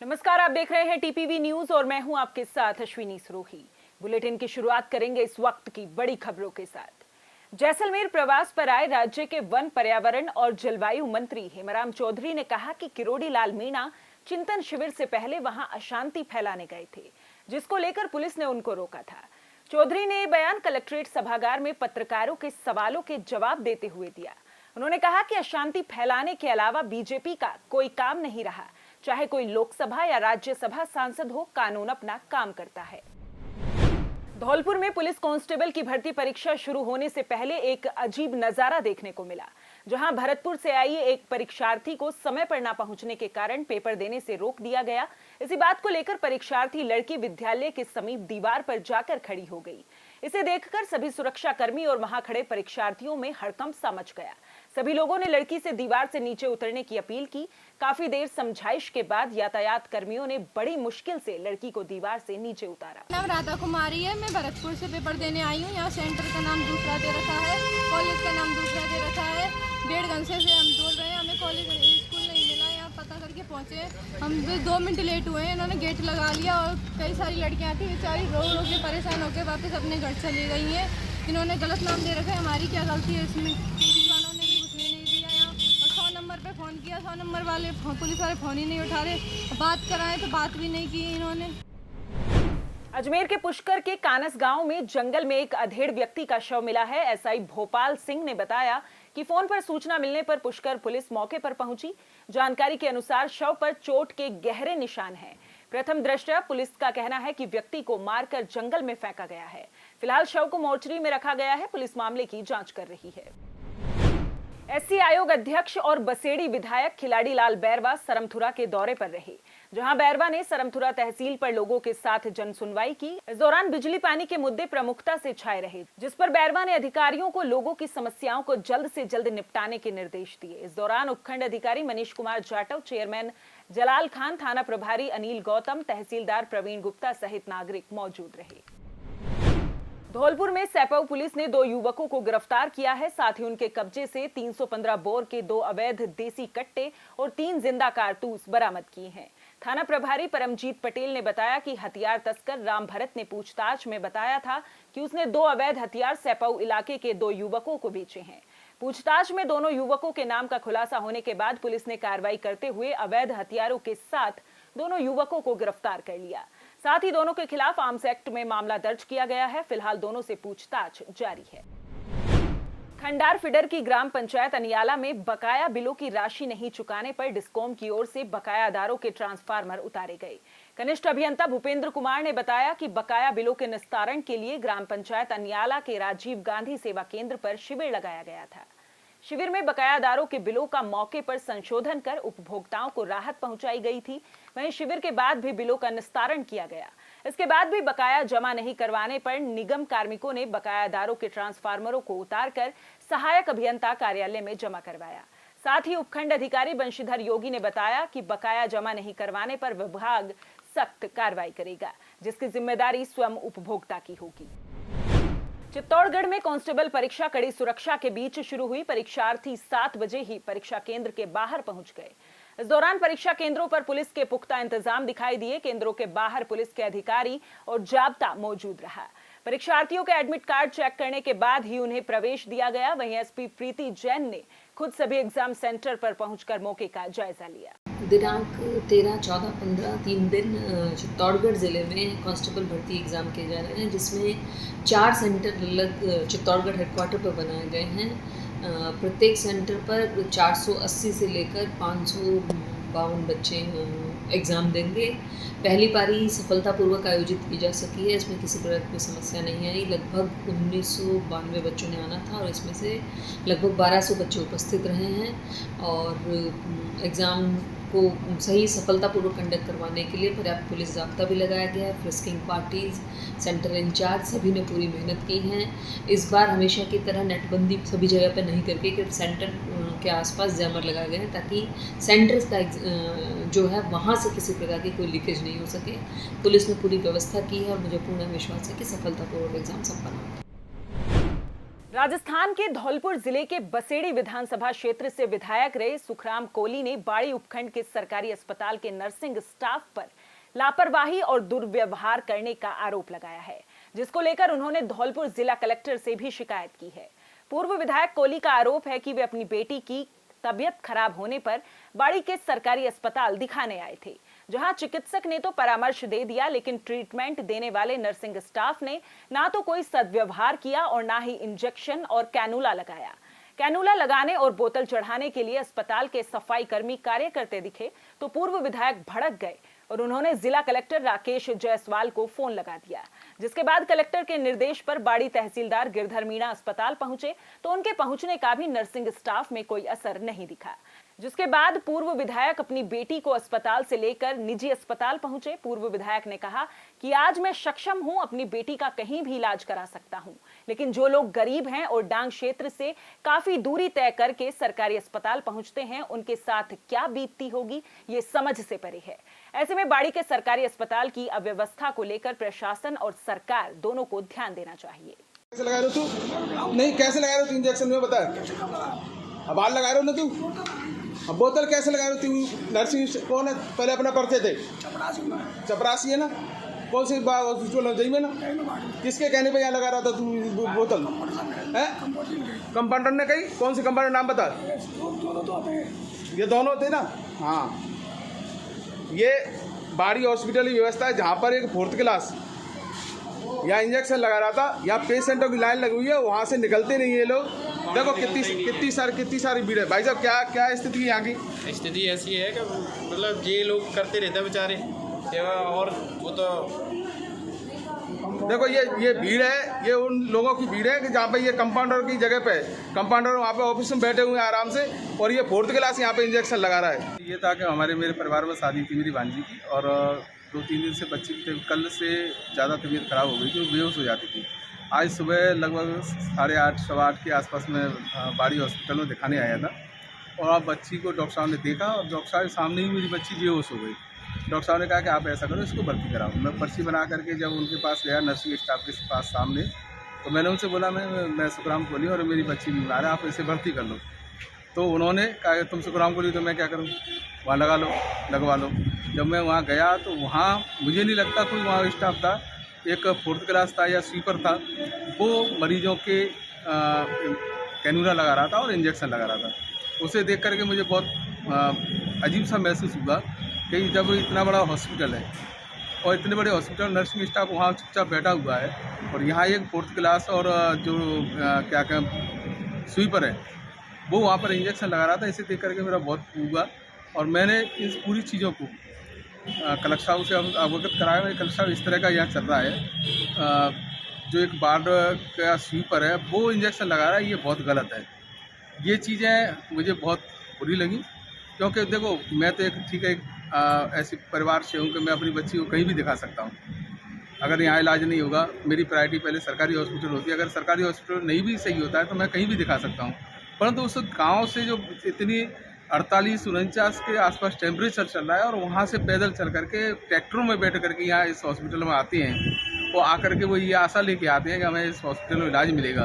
नमस्कार, आप देख रहे हैं टीपीवी न्यूज और मैं हूं आपके साथ अश्विनी सरोही। बुलेटिन की शुरुआत करेंगे इस वक्त की बड़ी खबरों के साथ। जैसलमेर प्रवास पर आए राज्य के वन, पर्यावरण और जलवायु मंत्री हेमराम चौधरी ने कहा कि किरोड़ी लाल मीणा चिंतन शिविर से पहले वहां अशांति फैलाने गए थे, जिसको लेकर पुलिस ने उनको रोका था। चौधरी ने ये बयान कलेक्ट्रेट सभागार में पत्रकारों के सवालों के जवाब देते हुए दिया। उन्होंने कहा कि अशांति फैलाने के अलावा बीजेपी का कोई काम नहीं रहा। चाहे कोई लोकसभा या राज्यसभा सांसद हो, कानून अपना काम करता है। धौलपुर में पुलिस कांस्टेबल की भर्ती परीक्षा शुरू होने से पहले एक अजीब नजारा देखने को मिला, जहां भरतपुर से आई एक परीक्षार्थी को समय पर न पहुंचने के कारण पेपर देने से रोक दिया गया। इसी बात को लेकर परीक्षार्थी लड़की विद्यालय के समीप दीवार पर जाकर खड़ी हो गई। इसे देखकर सभी सुरक्षाकर्मी और वहां खड़े परीक्षार्थियों में हड़कंप सा मच गया। सभी लोगों ने लड़की से दीवार से नीचे उतरने की अपील की। काफी देर समझाइश के बाद यातायात कर्मियों ने बड़ी मुश्किल से लड़की को दीवार से नीचे उतारा। नाम राधा कुमारी है, मैं भरतपुर से पेपर देने आई हूँ। यहाँ सेंटर का नाम दूसरा दे रखा है, कॉलेज का नाम दूसरा दे रखा है। 1.5 घंटे से हम बोल रहे हैं, हमें कॉलेज स्कूल नहीं मिला। यहाँ पता करके पहुँचे, हम 2 मिनट लेट हुए हैं। इन्होंने गेट लगा लिया और कई सारी लड़कियाँ थी बेचारी रो रो के परेशान होकर वापस अपने घर चली गई हैं। इन्होंने गलत नाम दे रखा है, हमारी क्या गलती है इसमें? पुलिस वालों ने भी घुसने नहीं दिया यहाँ। और 100 नंबर पे फ़ोन किया, 100 नंबर वाले पुलिस वाले फ़ोन ही नहीं उठा रहे। बात कराएं तो बात भी नहीं की इन्होंने। अजमेर के पुष्कर के कानस गांव में जंगल में एक अधेड़ व्यक्ति का शव मिला है। एसआई भोपाल सिंह ने बताया कि फोन पर सूचना मिलने पर पुष्कर पुलिस मौके पर पहुंची। जानकारी के अनुसार शव पर चोट के गहरे निशान हैं। प्रथम दृष्टया पुलिस का कहना है कि व्यक्ति को मारकर जंगल में फेंका गया है। फिलहाल शव को मोर्चरी में रखा गया है। पुलिस मामले की जांच कर रही है। एससी आयोग अध्यक्ष और बसेड़ी विधायक खिलाड़ी लाल बैरवा सरमथुरा के दौरे पर रहे, जहां बैरवा ने सरमथुरा तहसील पर लोगों के साथ जन सुनवाई की। इस दौरान बिजली पानी के मुद्दे प्रमुखता से छाए रहे, जिस पर बैरवा ने अधिकारियों को लोगों की समस्याओं को जल्द से जल्द निपटाने के निर्देश दिए। इस दौरान उपखंड अधिकारी मनीष कुमार जाटव, चेयरमैन जलाल खान, थाना प्रभारी अनिल गौतम, तहसीलदार प्रवीण गुप्ता सहित नागरिक मौजूद रहे। धौलपुर में सैपऊ पुलिस ने 2 युवकों को गिरफ्तार किया है। साथ ही उनके कब्जे से 315 बोर के 2 अवैध देसी कट्टे और 3 जिंदा कारतूस बरामद किए हैं। थाना प्रभारी परमजीत पटेल ने बताया कि हथियार तस्कर राम भरत ने पूछताछ में बताया था कि उसने 2 अवैध हथियार सैपऊ इलाके के 2 युवकों को बेचे हैं। पूछताछ में दोनों युवकों के नाम का खुलासा होने के बाद पुलिस ने कार्रवाई करते हुए अवैध हथियारों के साथ दोनों युवकों को गिरफ्तार कर लिया। साथ ही दोनों के खिलाफ आर्म्स एक्ट में मामला दर्ज किया गया है। फिलहाल दोनों से पूछताछ जारी है। खंडार फीडर की ग्राम पंचायत अनियाला में बकाया बिलों की राशि नहीं चुकाने पर डिस्कॉम की ओर से बकायादारों के ट्रांसफार्मर उतारे गए। कनिष्ठ अभियंता भूपेंद्र कुमार ने बताया कि बकाया बिलों के निस्तारण के लिए ग्राम पंचायत अनियाला के राजीव गांधी सेवा केंद्र पर शिविर लगाया गया था। शिविर में बकायादारों के बिलों का मौके पर संशोधन कर उपभोक्ताओं को राहत पहुंचाई गई थी। वहीं शिविर के बाद भी बिलों का निस्तारण किया गया। इसके बाद भी बकाया जमा नहीं करवाने पर निगम कार्मिकों ने बकायादारों के ट्रांसफार्मरों को उतारकर सहायक अभियंता कार्यालय में जमा करवाया। साथ ही उपखंड अधिकारी बंशीधर योगी ने बताया कि बकाया जमा नहीं करवाने पर विभाग सख्त कार्रवाई करेगा, जिसकी जिम्मेदारी स्वयं उपभोक्ता की होगी। चित्तौड़गढ़ में कांस्टेबल परीक्षा कड़ी सुरक्षा के बीच शुरू हुई। परीक्षार्थी 7 बजे ही परीक्षा केंद्र के बाहर पहुंच गए। इस दौरान परीक्षा केंद्रों पर पुलिस के पुख्ता इंतजाम दिखाई दिए। केंद्रों के बाहर पुलिस के अधिकारी और जाब्ता मौजूद रहा। परीक्षार्थियों के एडमिट कार्ड चेक करने के बाद ही उन्हें प्रवेश दिया गया। वहीं एसपी प्रीति जैन ने खुद सभी एग्जाम सेंटर पर पहुंचकर मौके का जायजा लिया। दिनांक 13, 14, 15 3 दिन चित्तौड़गढ़ ज़िले में कांस्टेबल भर्ती एग्ज़ाम किए जा रहे हैं, जिसमें 4 सेंटर अलग चित्तौड़गढ़ हेडक्वार्टर पर बनाए गए हैं। प्रत्येक सेंटर पर 480 से लेकर 552 बच्चे एग्ज़ाम देंगे। पहली पारी सफलतापूर्वक आयोजित की जा सकी है। इसमें किसी प्रकार की समस्या नहीं आई। लगभग 1992 बच्चों ने आना था और इसमें से लगभग 1200 बच्चे उपस्थित रहे हैं। और एग्ज़ाम को सही सफलतापूर्वक कंडक्ट करवाने के लिए पर्याप्त पुलिस जाब्ता भी लगाया गया है। फ्रिस्किंग पार्टीज, सेंटर इंचार्ज सभी ने पूरी मेहनत की है। इस बार हमेशा की तरह नेटबंदी सभी जगह पर नहीं करके कि सेंटर के आसपास जैमर लगाए गए हैं, ताकि सेंटर्स का जो है वहाँ से किसी प्रकार की कोई लीकेज नहीं हो सके। पुलिस ने पूरी व्यवस्था की है और मुझे पूर्ण विश्वास है कि सफलतापूर्वक एग्जाम संपन्न होगा। राजस्थान के धौलपुर जिले के बसेड़ी विधानसभा क्षेत्र से विधायक रहे सुखराम कोली ने बाड़ी उपखंड के सरकारी अस्पताल के नर्सिंग स्टाफ पर लापरवाही और दुर्व्यवहार करने का आरोप लगाया है, जिसको लेकर उन्होंने धौलपुर जिला कलेक्टर से भी शिकायत की है। पूर्व विधायक कोली का आरोप है कि वे अपनी बेटी की तबीयत खराब होने पर बाड़ी के सरकारी अस्पताल दिखाने आए थे, जहां चिकित्सक ने तो परामर्श दे दिया, लेकिन ट्रीटमेंट देने वाले नर्सिंग स्टाफ ने ना तो कोई सद्व्यवहार किया और ना ही इंजेक्शन और कैनुला लगाया। कैनुला लगाने और बोतल चढ़ाने के लिए अस्पताल के सफाई कर्मी कार्य करते दिखे तो पूर्व विधायक भड़क गए और उन्होंने जिला कलेक्टर राकेश जायसवाल को फोन लगा दिया, जिसके बाद कलेक्टर के निर्देश पर बाड़ी तहसीलदार गिरधर मीणा अस्पताल पहुंचे तो उनके पहुंचने का भी नर्सिंग स्टाफ में कोई असर नहीं दिखा, जिसके बाद पूर्व विधायक अपनी बेटी को अस्पताल से लेकर निजी अस्पताल पहुंचे। पूर्व विधायक ने कहा कि आज मैं सक्षम हूं, अपनी बेटी का कहीं भी इलाज करा सकता हूं, लेकिन जो लोग गरीब हैं और डांग क्षेत्र से काफी दूरी तय करके सरकारी अस्पताल पहुंचते हैं, उनके साथ क्या बीतती होगी ये समझ से परे है। ऐसे में बाड़ी के सरकारी अस्पताल की अव्यवस्था को लेकर प्रशासन और सरकार दोनों को ध्यान देना चाहिए। कैसे लगा रहे हो तू? नहीं, कैसे लगा रहे हो तू इंजेक्शन में? बता। अब बाल लगा रहे हो ना तू? अब बोतल कैसे लगा रहे हो तू? नर्सिंग कौन है? पहले अपना परिचय थे। चपरासी है ना? कौन सी हॉस्पिटल जई में ना? किसके कहने पे यहाँ लगा रहा था तू बोतल? है कंपाउंडर ने कही? कौन सी कंपाउंडर नाम बता? ये दोनों थे ना? हाँ, ये बाड़ी हॉस्पिटल की व्यवस्था है जहाँ पर एक 4th क्लास यहाँ इंजेक्शन लगा रहा था। यहाँ पेशेंटों की लाइन लगी हुई है, वहाँ से निकलते नहीं ये लोग। देखो कितनी सारी भीड़ है। भाई साहब, क्या स्थिति है यहाँ की? स्थिति ऐसी है कि मतलब ये लोग करते रहते हैं बेचारे, और वो तो देखो ये भीड़ है, ये उन लोगों की भीड़ है कि जहाँ पे ये कंपाउंडर की जगह पे कंपाउंडर वहाँ पे ऑफिस में बैठे हुए हैं आराम से, और ये 4th क्लास यहाँ पे इंजेक्शन लगा रहा है। ये था कि मेरे परिवार में शादी थी मेरी भांजी की, और 2-3 दिन से बच्ची की कल से ज़्यादा तबीयत खराब हो गई थी, वो बेहोश हो जाती थी। आज सुबह लगभग 8:30 सवा 8 के आसपास में बाड़ी हॉस्पिटल में दिखाने आया था, और अब बच्ची को डॉक्टर साहब ने देखा और डॉक्टर साहब के सामने ही मेरी बच्ची बेहोश हो गई। डॉक्टर साहब ने कहा कि आप ऐसा करो, इसको भर्ती कराओ। मैं पर्ची बना करके जब उनके पास गया नर्सिंग स्टाफ के पास सामने, तो मैंने उनसे बोला मैं सुखराम कोली और मेरी बच्ची बीमार है, आप इसे भर्ती कर लो। तो उन्होंने कहा तुम सुखराम कोली तो मैं क्या करूँ, वहाँ लगवा लो। जब मैं वहाँ गया तो वहाँ मुझे नहीं लगता कोई वहाँ स्टाफ था। एक 4th क्लास था या स्वीपर था, वो मरीजों के कैनुला लगा रहा था और इंजेक्शन लगा रहा था। उसे देख करके मुझे बहुत अजीब सा महसूस हुआ कि जब इतना बड़ा हॉस्पिटल है और इतने बड़े हॉस्पिटल नर्सिंग स्टाफ वहाँ चुपचाप बैठा हुआ है, और यहाँ एक 4th क्लास और जो क्या स्वीपर है वो वहाँ पर इंजेक्शन लगा रहा था। इसे देख करके मेरा बहुत हुआ, और मैंने इस पूरी चीज़ों को कलेक्टर साहब से अवगत कराया। कलेक्टर साहब, इस तरह का यहाँ चल रहा है, जो एक वार्ड का स्वीपर है वो इंजेक्शन लगा रहा है, ये बहुत गलत है। ये चीज़ें मुझे बहुत बुरी लगी, क्योंकि देखो मैं तो एक ऐसे परिवार से हूँ कि मैं अपनी बच्ची को कहीं भी दिखा सकता हूँ। अगर यहाँ इलाज नहीं होगा, मेरी प्रायोरिटी पहले सरकारी हॉस्पिटल होती है। अगर सरकारी हॉस्पिटल नहीं भी सही होता है तो मैं कहीं भी दिखा सकता हूँ, परंतु उस गांव से जो इतनी 48-49 के आसपास टेम्परेचर चल रहा है, और वहाँ से पैदल चल करके ट्रैक्टरों में बैठ करके यहाँ इस हॉस्पिटल में आते हैं, वो आकर के वो ये आशा लेके आते हैं कि हमें इस हॉस्पिटल में इलाज मिलेगा।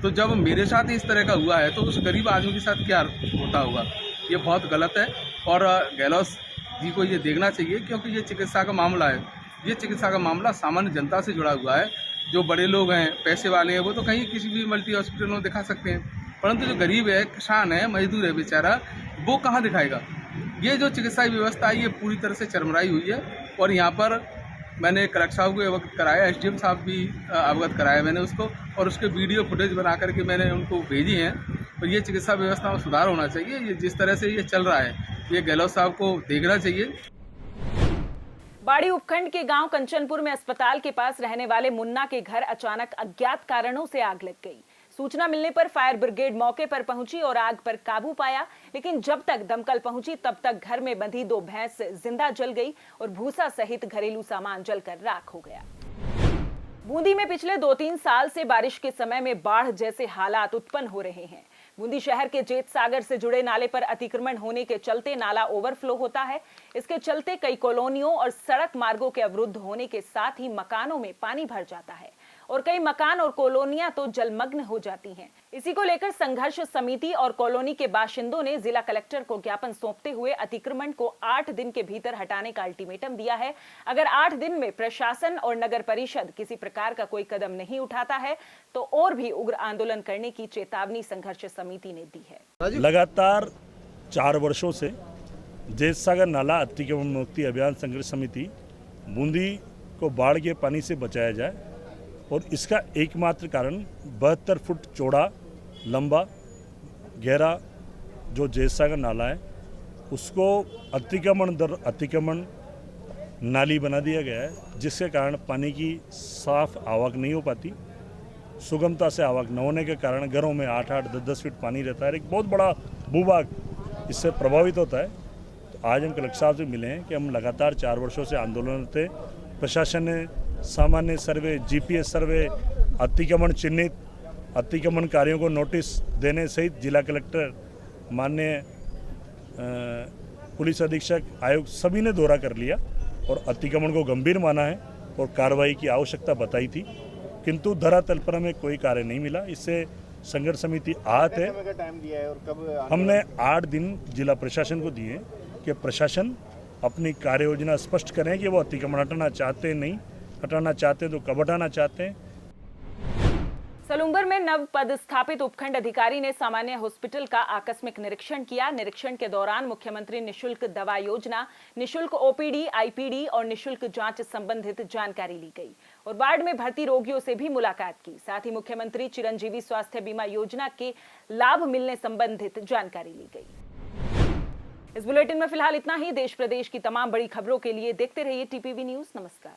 तो जब मेरे साथ इस तरह का हुआ है तो उस गरीब आदमी के साथ क्या होता होगा, ये बहुत गलत है। और गहलोत जी को ये देखना चाहिए, क्योंकि ये चिकित्सा का मामला है। ये चिकित्सा का मामला सामान्य जनता से जुड़ा हुआ है। जो बड़े लोग हैं, पैसे वाले हैं, वो तो कहीं किसी भी मल्टी हॉस्पिटल में दिखा सकते हैं, परंतु जो गरीब है, किसान है, मजदूर है बेचारा, वो कहाँ दिखाएगा। ये जो चिकित्सा व्यवस्था है ये पूरी तरह से चरमराई हुई है। और यहाँ पर मैंने कलेक्टर साहब को अवगत कराया, SDM साहब भी अवगत कराया मैंने उसको, और उसके वीडियो फुटेज बना करके मैंने उनको भेजी हैं। और ये चिकित्सा व्यवस्था में सुधार होना चाहिए। ये जिस तरह से ये चल रहा है, ये गहलोत साहब को देखना चाहिए। बाड़ी उपखंड के गांव कंचनपुर में अस्पताल के पास रहने वाले मुन्ना के घर अचानक अज्ञात कारणों से आग लग गई। सूचना मिलने पर फायर ब्रिगेड मौके पर पहुंची और आग पर काबू पाया, लेकिन जब तक दमकल पहुंची तब तक घर में बंधी 2 भैंस जिंदा जल गई और भूसा सहित घरेलू सामान जलकर राख हो गया। बूंदी में पिछले 2-3 साल से बारिश के समय में बाढ़ जैसे हालात उत्पन्न हो रहे हैं। बूंदी शहर के जेत सागर से जुड़े नाले पर अतिक्रमण होने के चलते नाला ओवरफ्लो होता है। इसके चलते कई कॉलोनियों और सड़क मार्गों के अवरुद्ध होने के साथ ही मकानों में पानी भर जाता है और कई मकान और कॉलोनियां तो जलमग्न हो जाती हैं। इसी को लेकर संघर्ष समिति और कॉलोनी के बाशिंदों ने जिला कलेक्टर को ज्ञापन सौंपते हुए अतिक्रमण को 8 दिन के भीतर हटाने का अल्टीमेटम दिया है। अगर 8 दिन में प्रशासन और नगर परिषद किसी प्रकार का कोई कदम नहीं उठाता है तो और भी उग्र आंदोलन करने की चेतावनी संघर्ष समिति ने दी है। लगातार 4 वर्षों से जैत सागर नाला अतिक्रमण मुक्ति अभियान संघर्ष समिति बूंदी को बाढ़ के पानी से बचाया जाए और इसका एकमात्र कारण 72 फुट चौड़ा लंबा गहरा जो जैत सागर नाला है उसको अतिक्रमण दर अतिक्रमण नाली बना दिया गया है, जिसके कारण पानी की साफ आवक नहीं हो पाती। सुगमता से आवक न होने के कारण घरों में 8-8, 10-10 फीट पानी रहता है। एक बहुत बड़ा भूभाग इससे प्रभावित होता है। तो आज हम कलेक्टर साहब से मिले हैं कि हम लगातार 4 वर्षों से आंदोलन थे। प्रशासन ने सामान्य सर्वे, जीपीएस सर्वे, अतिक्रमण चिन्हित अतिक्रमण कार्यों को नोटिस देने सहित जिला कलेक्टर, माननीय पुलिस अधीक्षक, आयुक्त सभी ने दौरा कर लिया और अतिक्रमण को गंभीर माना है और कार्रवाई की आवश्यकता बताई थी, किंतु धरातल पर हमें कोई कार्य नहीं मिला। इससे संघर्ष समिति आहत है। हमने 8 दिन जिला प्रशासन को दिए कि प्रशासन अपनी कार्य योजना स्पष्ट करें कि वो अतिक्रमण हटाना चाहते हैं, नहीं हटाना चाहते तो कब हटाना चाहते हैं। सलूंबर में नव पदस्थापित उपखंड अधिकारी ने सामान्य हॉस्पिटल का आकस्मिक निरीक्षण किया। निरीक्षण के दौरान मुख्यमंत्री निशुल्क दवा योजना, निशुल्क ओपीडी, आईपीडी और निशुल्क जांच संबंधित जानकारी ली गई और वार्ड में भर्ती रोगियों से भी मुलाकात की। साथ ही मुख्यमंत्री चिरंजीवी स्वास्थ्य बीमा योजना के लाभ मिलने संबंधित जानकारी ली गई। इस बुलेटिन में फिलहाल इतना ही। देश प्रदेश की तमाम बड़ी खबरों के लिए देखते रहिए टीपीवी न्यूज। नमस्कार।